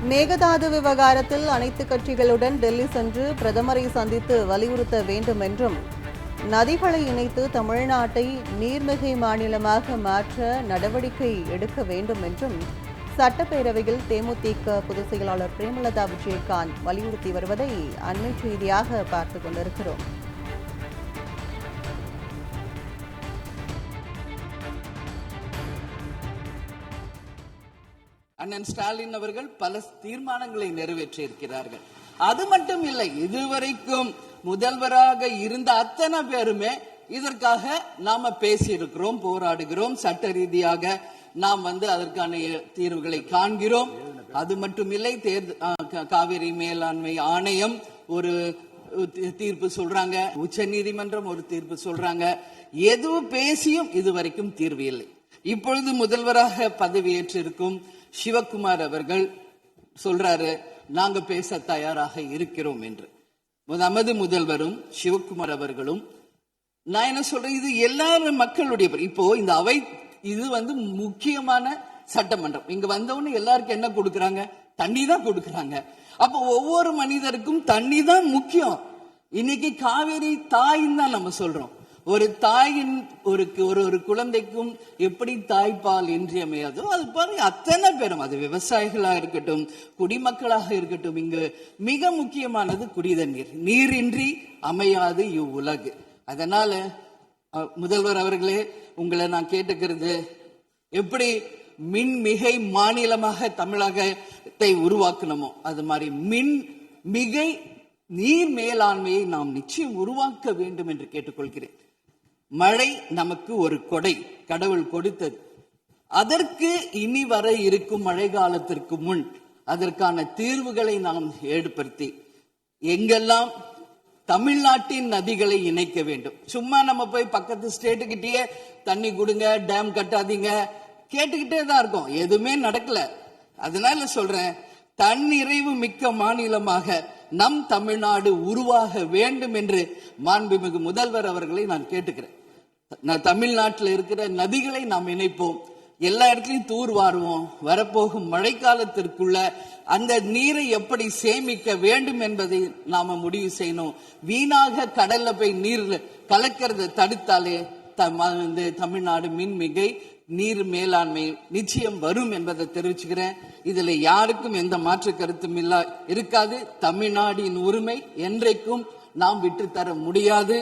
மேகதாது விவகாரத்தில் அனைத்து கட்சிகளுடன் டெல்லி சென்று பிரதமரை சந்தித்து வலியுறுத்த வேண்டும் என்றும், நதிகளை இணைத்து தமிழ்நாட்டை நீர்மிகை மாநிலமாக மாற்ற நடவடிக்கை எடுக்க வேண்டும் என்றும் சட்டப்பேரவையில் தேமுதிக பொதுச் செயலாளர் பிரேமலதா விஜயகாந்த் வலியுறுத்தி வருவதை அண்மை செய்தியாக பார்த்துக் கொண்டிருக்கிறோம். அண்ணன் ஸ்டாலின் அவர்கள் பல தீர்மானங்களை நிறைவேற்றியிருக்கிறார்கள். அது மட்டும் இல்லை, இதுவரைக்கும் முதல்வராக இருந்த அத்தனை பேருமே இதற்காக நாம பேசியிருக்கிறோம், போராடுகிறோம், சட்ட ரீதியாக நாம் அதற்கான தீர்வுகளை காண்கிறோம். அது மட்டும் இல்லை, காவிரி மேலாண்மை ஆணையம் ஒரு தீர்ப்பு சொல்றாங்க, உச்ச நீதிமன்றம் ஒரு தீர்ப்பு சொல்றாங்க. எதுவும் பேசியும் இதுவரைக்கும் தீர்வு இல்லை. இப்பொழுது முதல்வராக பதவியேற்றிருக்கும் சிவக்குமார் அவர்கள் சொல்றாரு, நாங்க பேச தயாராக இருக்கிறோம் என்று. நமது முதல்வரும் சிவக்குமார் அவர்களும், நான் என்ன சொல்றேன், இது எல்லாரும் மக்களுடைய, இப்போ இந்த அவை இது முக்கியமான சட்டமன்றம். இங்க வந்தவொன்னு எல்லாருக்கும் என்ன கொடுக்கறாங்க? தண்ணி தான் கொடுக்கறாங்க. அப்போ ஒவ்வொரு மனிதருக்கும் தண்ணி தான் முக்கியம். இன்னைக்கு காவேரி தாயின்னு தான் நம்ம சொல்றோம். ஒரு தாயின் ஒரு குழந்தைக்கும் எப்படி தாய்ப்பால் இன்றியமையாதோ அது பாருங்க, அத்தனை பேரும், அது விவசாயிகளாக இருக்கட்டும், குடிமக்களாக இருக்கட்டும், இங்கு மிக முக்கியமானது குடிதண்ணீர். நீரின்றி அமையாது இவ்வுலகு. அதனால முதல்வர் அவர்களே, உங்களை நான் கேட்டுக்கிறது, எப்படி மின் மிகை மாநிலமாக தமிழகத்தை உருவாக்கணுமோ அது மாதிரி மின் மிகை நீர் மேலாண்மையை நாம் நிச்சயம் உருவாக்க வேண்டும் என்று கேட்டுக்கொள்கிறேன். மழை நமக்கு ஒரு கொடை, கடவுள் கொடுத்தது. அதற்கு இனி வர இருக்கும் மழை காலத்திற்கு முன் அதற்கான தீர்வுகளை நாம் ஏற்படுத்தி எங்கெல்லாம் தமிழ்நாட்டின் நதிகளை இணைக்க வேண்டும். சும்மா நம்ம போய் பக்கத்து ஸ்டேட்டுக்கிட்டே தண்ணி கொடுங்க, டேம் கட்டாதீங்க கேட்டுக்கிட்டே தான் இருக்கோம், எதுவுமே நடக்கல. அதனால சொல்றேன், தன்னிறைவு மிக்க மாநிலமாக நம் தமிழ்நாடு உருவாக வேண்டும் என்று மாண்புமிகு முதல்வர் அவர்களை நான் கேட்டுக்கிறேன். தமிழ்நாட்டில் இருக்கிற நதிகளை நாம் இணைப்போம், எல்லா இடத்துலையும் தூர் வாருவோம். வரப்போகும் மழைக்காலத்திற்குள்ள அந்த நீரை எப்படி சேமிக்க வேண்டும் என்பதை நாம முடிவு செய்யணும். வீணாக கடல்ல போய் நீர் கலக்கிறத தடுத்தாலே தமிழ்நாடு மின்மிகை நீர் மேலாண்மை நிச்சயம் வரும் என்பதை தெரிவிச்சுக்கிறேன். இதுல யாருக்கும் எந்த மாற்று கருத்தும் இருக்காது. தமிழ்நாடின் உரிமை என்றைக்கும் நாம் விட்டு தர முடியாது.